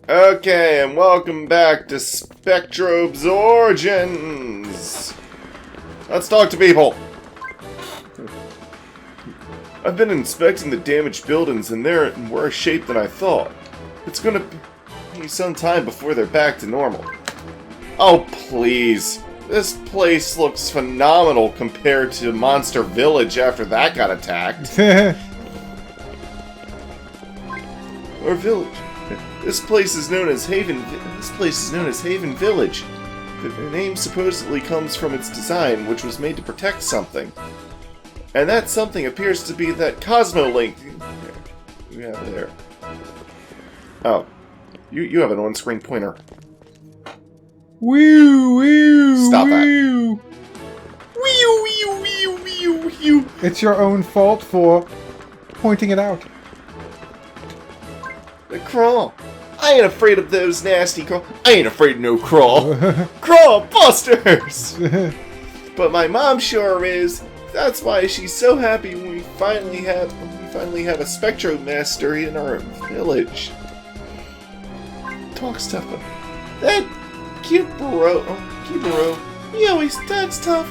Okay, and welcome back to Spectrobes Origins! Let's talk to people! I've been inspecting the damaged buildings and they're in worse shape than I thought. It's gonna be some time before they're back to normal. Oh, please. This place looks phenomenal compared to Monster Village after that got attacked. Or village. This place is known as Haven Village. The name supposedly comes from its design, which was made to protect something. And that something appears to be that Cosmo Link you have there. Oh. You have an on-screen pointer. Wee wee. Stop that. Wee. It's your own fault for pointing it out. The crawl. I ain't afraid of those nasty crawl. I ain't afraid of no crawl. Crawl busters! But my mom sure is. That's why she's so happy when we finally have a Spectro Master in our village. Talk stuff. That cute bro, he always that's tough,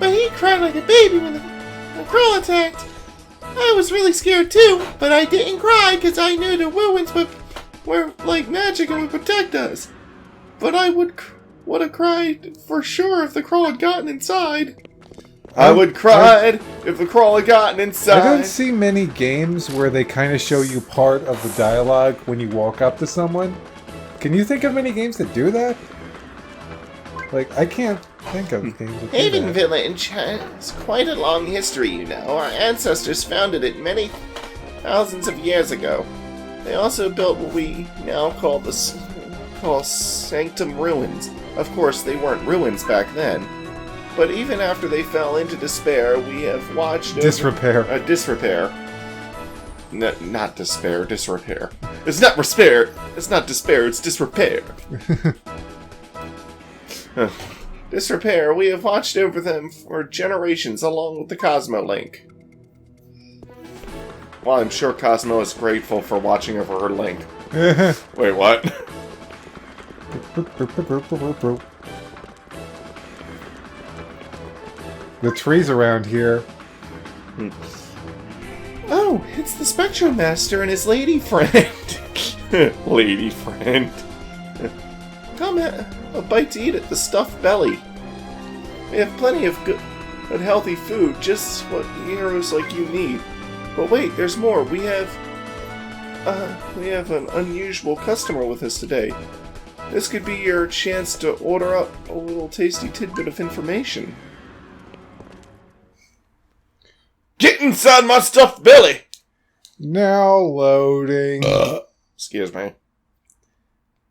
but he cried like a baby when the crawl attacked. I was really scared too, but I didn't cry because I knew the ruins were like magic and would protect us. But I would have cried for sure if the crawl had gotten inside. I would cried if the crawl had gotten inside. I don't see many games where they kind of show you part of the dialogue when you walk up to someone. Can you think of many games that do that? Like, I can't think of games that do Haven that. Village has quite a long history, you know. Our ancestors founded it many thousands of years ago. They also built what we now call Sanctum Ruins. Of course, they weren't ruins back then. But even after they fell into despair, we have watched... Disrepair. Disrepair. Not despair, disrepair. It's not despair, it's disrepair. Disrepair, we have watched over them for generations along with the Cosmo Link. Well, I'm sure Cosmo is grateful for watching over her Link. Wait, what? The trees around here. Oh, it's the Spectro Master and his lady friend. Lady friend. Come a bite to eat at the stuffed belly. We have plenty of good healthy food, just what heroes like you need. But wait, there's more. We have an unusual customer with us today. This could be your chance to order up a little tasty tidbit of information. Get inside my stuffed belly! Now loading. Excuse me.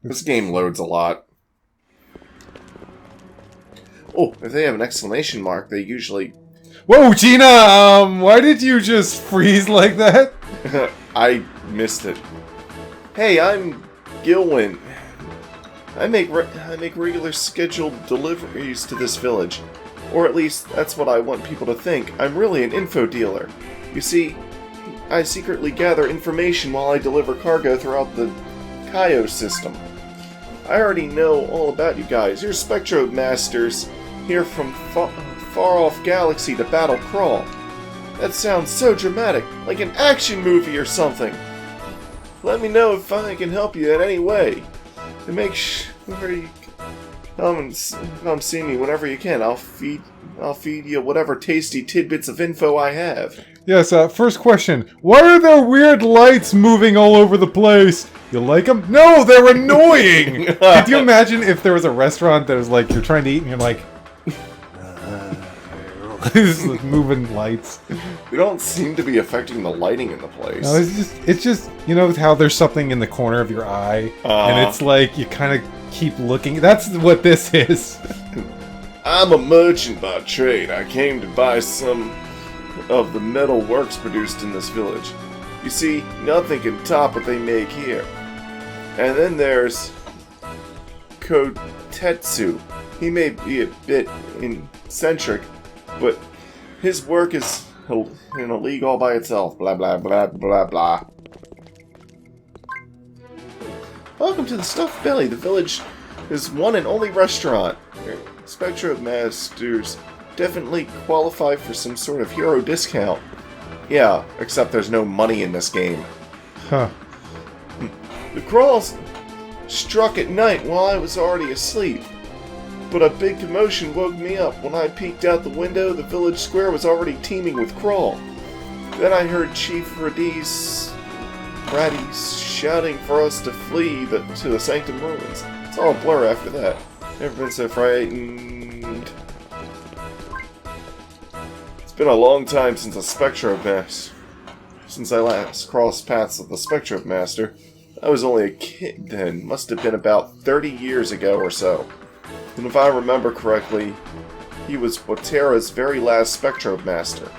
This game loads a lot. Oh, if they have an exclamation mark, they usually... Whoa, Gina! Why did you just freeze like that? I missed it. Hey, I'm Gilwin. I make regular scheduled deliveries to this village. Or at least, that's what I want people to think. I'm really an info dealer. You see, I secretly gather information while I deliver cargo throughout the Kaio system. I already know all about you guys. You're Spectro Masters, here from far-off galaxy to battle Crawl. That sounds so dramatic, like an action movie or something. Let me know if I can help you in any way. To make sure you come see me whenever you can. I'll feed you whatever tasty tidbits of info I have. Yes, first question. Why are there weird lights moving all over the place? You like them? No, they're annoying! Could you imagine if there was a restaurant that was like, you're trying to eat and you're like... This is like moving lights. They don't seem to be affecting the lighting in the place. No, it's just, you know how there's something in the corner of your eye? And it's like, you kind of keep looking. That's what this is. I'm a merchant by trade. I came to buy some of the metal works produced in this village. You see, nothing can top what they make here. And then there's Kotetsu. He may be a bit eccentric, but his work is in a league all by itself. Blah, blah, blah, blah, blah. Welcome to the Stuffed Belly. The village is one and only restaurant. Spectrum Masters definitely qualify for some sort of hero discount. Yeah, except there's no money in this game. Huh. The crawls struck at night while I was already asleep. But a big commotion woke me up. When I peeked out the window, the village square was already teeming with crawl. Then I heard Chief Radis shouting for us to flee to the Sanctum Ruins. It's all a blur after that. Never been so frightened. It's been a long time since a Spectro Master. Since I last crossed paths with the Spectro Master. I was only a kid then. Must have been about 30 years ago or so. And if I remember correctly, he was Botera's very last Spectro Master.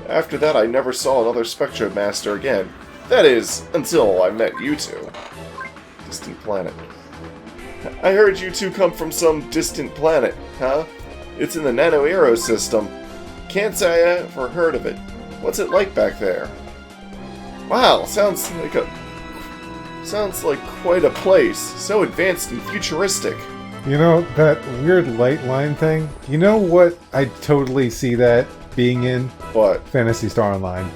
After that, I never saw another Spectro Master again. That is, until I met you two. Distant planet. I heard you two come from some distant planet, huh? It's in the Nano Aero system. Can't say I ever heard of it. What's it like back there? Wow, sounds like quite a place. So advanced and futuristic. You know, that weird light line thing? You know what I totally see that being in? What? Phantasy Star Online.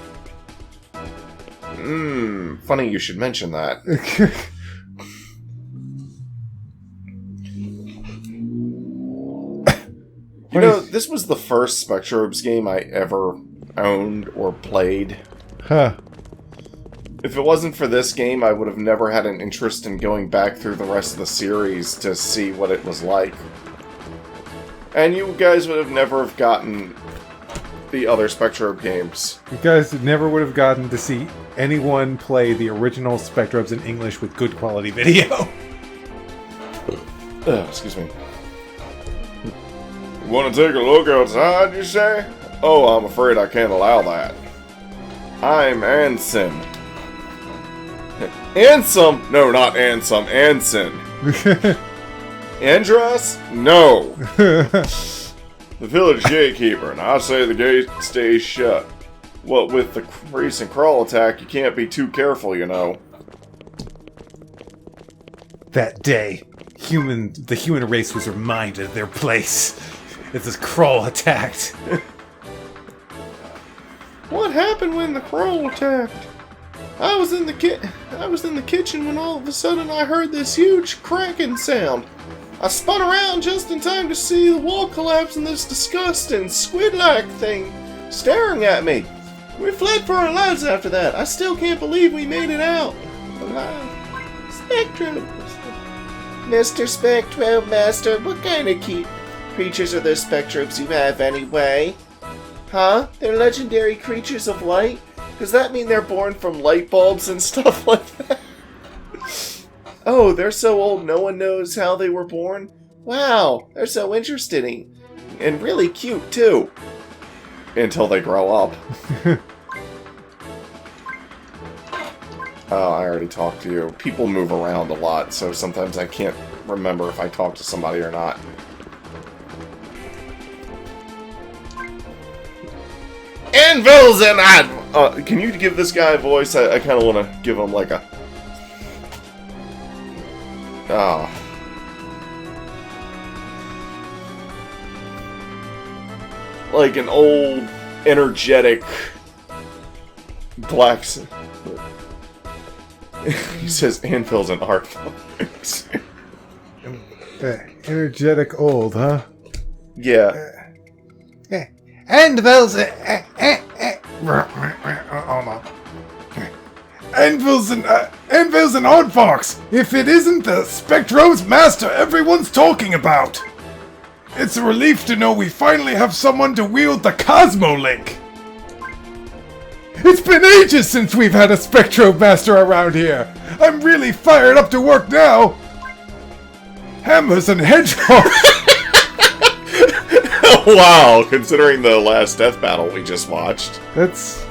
Funny you should mention that. You know, this was the first Spectrobes game I ever owned or played. Huh. If it wasn't for this game, I would have never had an interest in going back through the rest of the series to see what it was like. And you guys would have never have gotten the other Spectrobe games. You guys never would have gotten to see anyone play the original Spectrobes in English with good quality video. Excuse me. Want to take a look outside, you say? Oh, I'm afraid I can't allow that. I'm Anson. Ansem? No, not Ansem. Anson. Andros? No. The village gatekeeper, and I say the gate stays shut. What with the recent crawl attack, you can't be too careful, you know. That day, the human race was reminded of their place. As this crawl attacked. What happened when the crawl attacked? I was in the kitchen when all of a sudden I heard this huge cracking sound. I spun around just in time to see the wall collapse and this disgusting squid-like thing staring at me. We fled for our lives after that. I still can't believe we made it out alive. Spectrobes. Mr. Spectrobe Master, what kind of creatures are the Spectrobes you have anyway? Huh? They're legendary creatures of light? Does that mean they're born from light bulbs and stuff like that? Oh, they're so old no one knows how they were born? Wow, they're so interesting. And really cute, too. Until they grow up. Oh, I already talked to you. People move around a lot, so sometimes I can't remember if I talk to somebody or not. Anvils and can you give this guy a voice? I kind of want to give him like a... like an old, energetic black... He says anvils and art. Energetic old, huh? Yeah. Anvils... Anvils and Oddfox! If it isn't the Spectrobes Master everyone's talking about! It's a relief to know we finally have someone to wield the Cosmo Link! It's been ages since we've had a Spectrobe Master around here! I'm really fired up to work now! Hammers and hedgehogs! Wow, considering the last death battle we just watched. That's...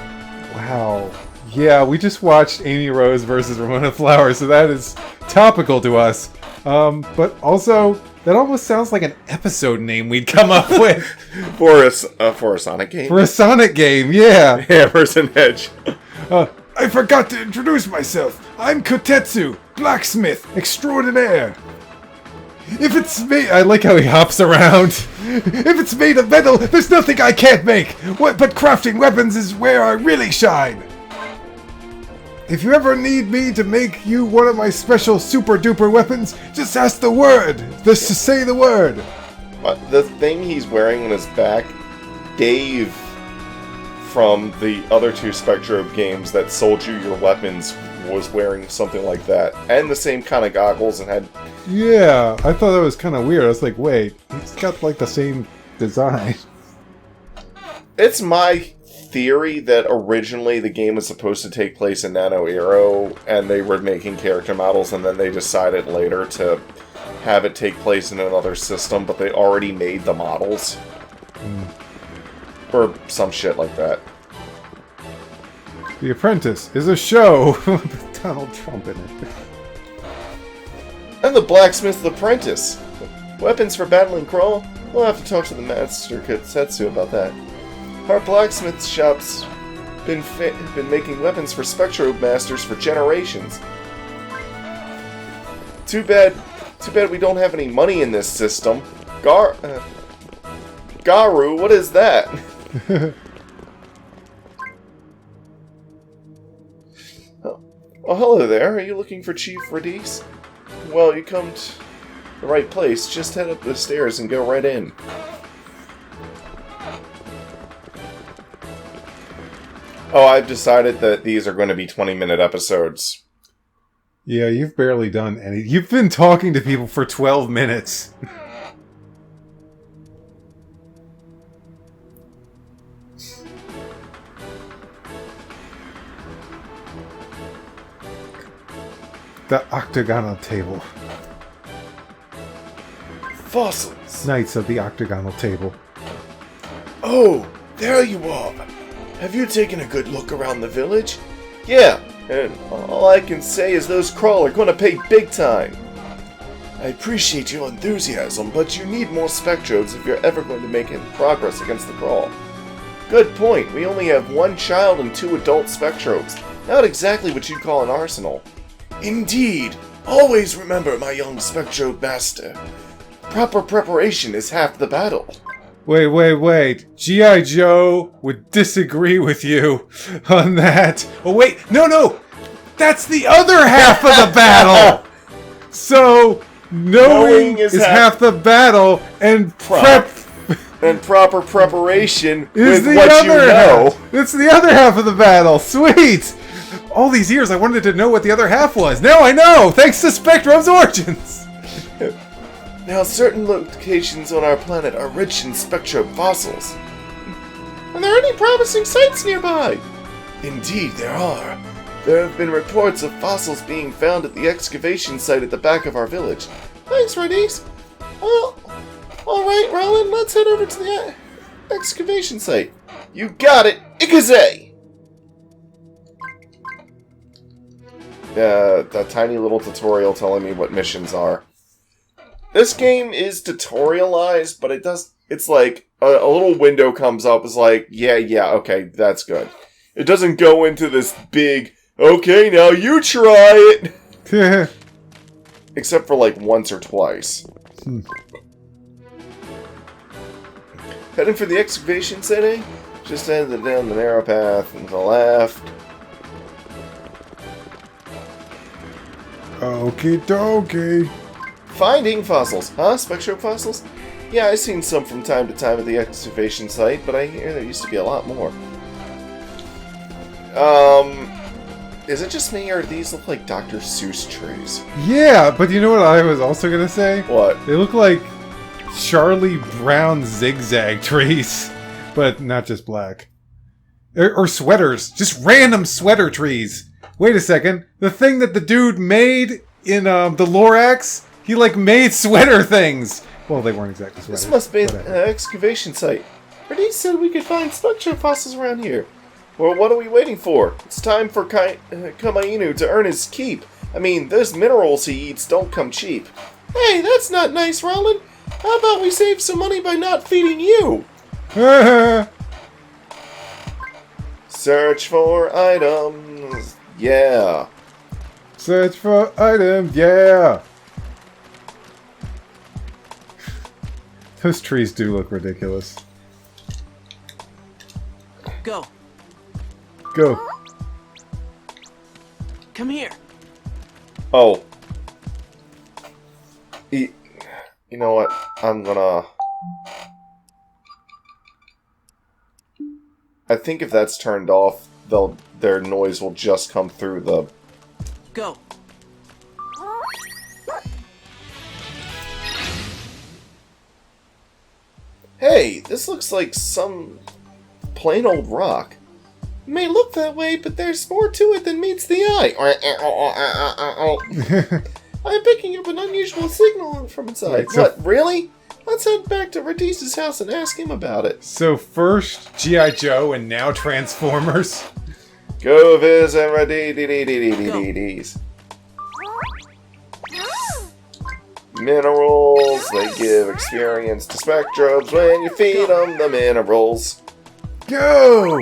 wow. Yeah, we just watched Amy Rose versus Ramona Flowers, so that is topical to us. But also, that almost sounds like an episode name we'd come up with. For a Sonic game? For a Sonic game, yeah. Hammers and Hedge. I forgot to introduce myself. I'm Kotetsu. blacksmith extraordinaire. If it's made... I like how he hops around. If it's made of metal, there's nothing I can't make. But crafting weapons is where I really shine. If you ever need me to make you one of my special super duper weapons, just ask the word. Just say the word. The thing he's wearing on his back, Dave from the other two Spectrobe games that sold you your weapons was wearing something like that. And the same kind of goggles and had... Yeah, I thought that was kind of weird. I was like, wait, he's got like the same design. It's my theory that originally the game was supposed to take place in Nano Aero, and they were making character models, and then they decided later to have it take place in another system, but they already made the models. Or some shit like that. The Apprentice is a show with Donald Trump in it. And the Blacksmith's Apprentice. Weapons for battling Crawl? We'll have to talk to the Master Kitsetsu about that. Our blacksmith shop's been making weapons for Spectrobe Masters for generations. Too bad we don't have any money in this system. Garu, what is that? Oh, hello there. Are you looking for Chief Radis? Well, you come to the right place. Just head up the stairs and go right in. Oh, I've decided that these are going to be 20-minute episodes. Yeah, you've barely done any. You've been talking to people for 12 minutes. The octagonal table. Fossils. Knights of the octagonal table. Oh, there you are. Have you taken a good look around the village? Yeah, and all I can say is those Crawl are going to pay big time. I appreciate your enthusiasm, but you need more Spectrobes if you're ever going to make any progress against the Crawl. Good point. We only have one child and 2 adult Spectrobes. Not exactly what you'd call an arsenal. Indeed. Always remember, my young Spectrobe master. Proper preparation is half the battle. Wait. G.I. Joe would disagree with you on that. Oh, wait. No. That's the other half of the battle. So, knowing is half the battle, and proper preparation is with the what other you know. half. It's the other half of the battle. Sweet. All these years I wanted to know what the other half was. Now I know, thanks to Spectrobe's origins. Now, certain locations on our planet are rich in Spectrobe fossils. Are there any promising sites nearby? Indeed, there are. There have been reports of fossils being found at the excavation site at the back of our village. Thanks, Radis. Well, alright, Roland, let's head over to the excavation site. You got it, Ikaze! That tiny little tutorial telling me what missions are. This game is tutorialized, but it's like, a little window comes up, it's like, yeah, okay, that's good. It doesn't go into this big, okay, now you try it! Except for like once or twice. Heading for the excavation site, eh? Just head down the narrow path and to the left. Okie dokie. Finding fossils. Huh? Spectrobe fossils? Yeah, I've seen some from time to time at the excavation site, but I hear there used to be a lot more. Is it just me, or do these look like Dr. Seuss trees? Yeah, but you know what I was also gonna say? What? They look like Charlie Brown zigzag trees, but not just black. Or sweaters. Just random sweater trees. Wait a second. The thing that the dude made in the Lorax, he like made sweater things. Well, they weren't exactly sweaters. This must be an excavation site. Radis said we could find Spectrobe fossils around here. Well, what are we waiting for? It's time for Kamainu to earn his keep. I mean, those minerals he eats don't come cheap. Hey, that's not nice, Roland. How about we save some money by not feeding you? Search for items. Yeah. Search for items, yeah! Those trees do look ridiculous. Go. Go. Come here. Oh. You know what? I'm gonna... I think if that's turned off, their noise will just come through the... Go. Hey, this looks like some plain old rock. It may look that way, but there's more to it than meets the eye. I'm picking up an unusual signal from inside. Wait, so what, really? Let's head back to Radice's house and ask him about it. So first G.I. Joe and now Transformers? Go visit Radice. Minerals, they give experience to Spectrobes when you feed them the minerals. Go!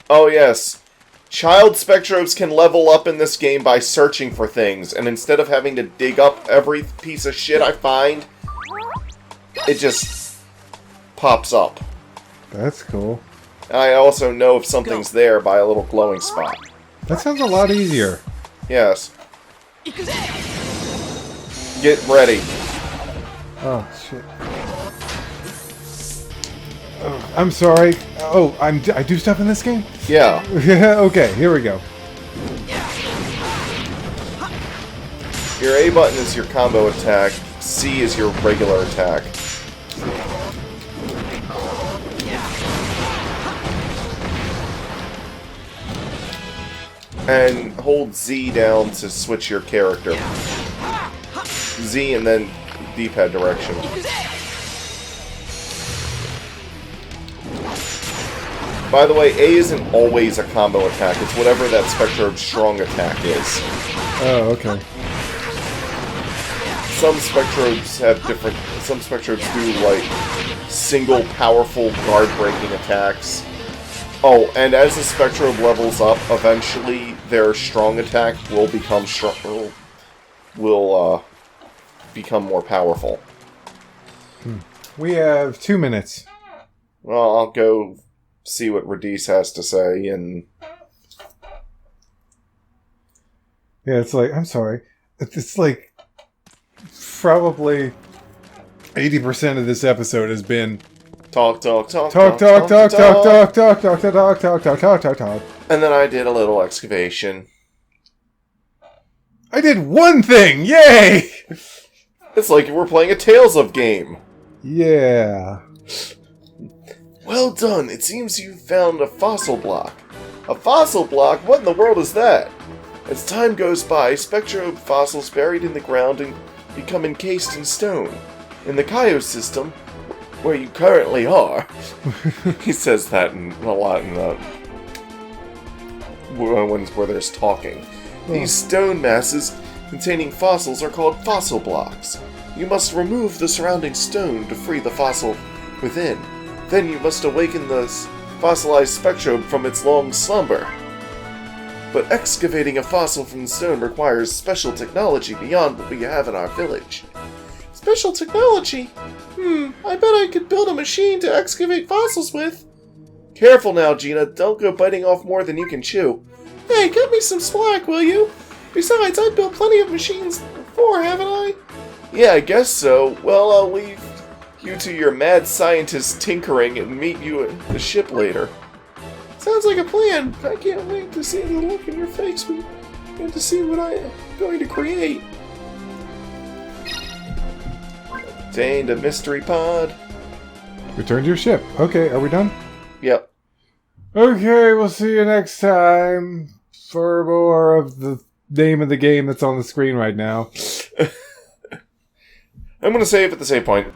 Oh yes, child Spectrobes can level up in this game by searching for things, and instead of having to dig up every piece of shit I find, it just pops up. That's cool. I also know if something's there by a little glowing spot. That sounds a lot easier. Yes. Get ready. Oh, shit. Oh, I'm sorry. Oh, I do stuff in this game? Yeah. Okay, here we go. Your A button is your combo attack. C is your regular attack. And hold Z down to switch your character. Z and then D-pad direction. By the way, A isn't always a combo attack. It's whatever that Spectrobe's strong attack is. Oh, okay. Some Spectrobes have different... Some Spectrobes do, like, single powerful guard-breaking attacks. Oh, and as the Spectrobe levels up, eventually their strong attack will become become more powerful. We have 2 minutes. Well, I'll go see what Radice has to say, and... Yeah, it's like, I'm sorry. It's like, probably 80% of this episode has been... Talk. And then I did a little excavation. I did one thing! Yay! It's like we're playing a Tales of game. Yeah. Well done. It seems you found a fossil block. A fossil block? What in the world is that? As time goes by, Spectrobe fossils buried in the ground and become encased in stone. In the Kaio system, where you currently are, he says that a lot in the ones where there's talking. These stone masses containing fossils are called fossil blocks. You must remove the surrounding stone to free the fossil within. Then you must awaken the fossilized Spectrobe from its long slumber. But excavating a fossil from the stone requires special technology beyond what we have in our village. Special technology? I bet I could build a machine to excavate fossils with. Careful now, Gina. Don't go biting off more than you can chew. Hey, cut me some slack, will you? Besides, I've built plenty of machines before, haven't I? Yeah, I guess so. Well, I'll leave you to your mad scientist tinkering and meet you at the ship later. Sounds like a plan. I can't wait to see the look in your face and to see what I am going to create. Obtained a mystery pod. Return to your ship. Okay, are we done? Yep. Okay, we'll see you next time for more of the name of the game that's on the screen right now. I'm going to save at the same point.